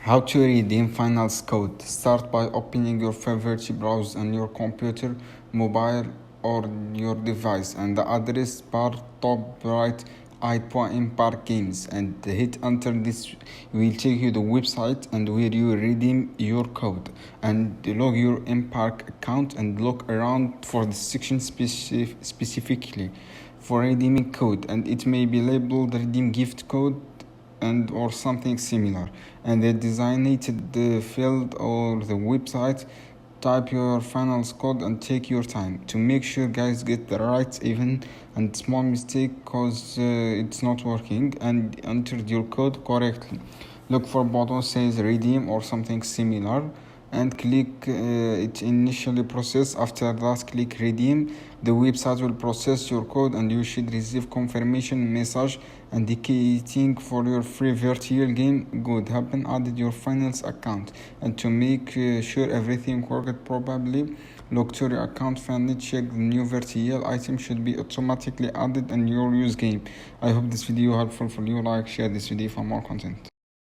How to redeem Finals Code. Start by opening your favorite browser on your computer, mobile, or your device, and the address bar top right Park Games, and hit enter. This will take you to the website and where you redeem your code, and log your Park account and look around for the section specifically for redeeming code, and it may be labeled redeem gift code and or something similar, and the designated the field or the website. Type your finals code and take your time to make sure guys get the right even and small mistake cause it's not working, and entered your code correctly. Look for button says redeem or something similar and click it initially process. After that, click redeem. The website will process your code and you should receive confirmation message indicating for your free virtual game good happen. Added your finals account, and to make sure everything worked properly, log to your account. Finally, check the new virtual item should be automatically added in your use game. I hope this video helpful for you. Like, share this video for more content.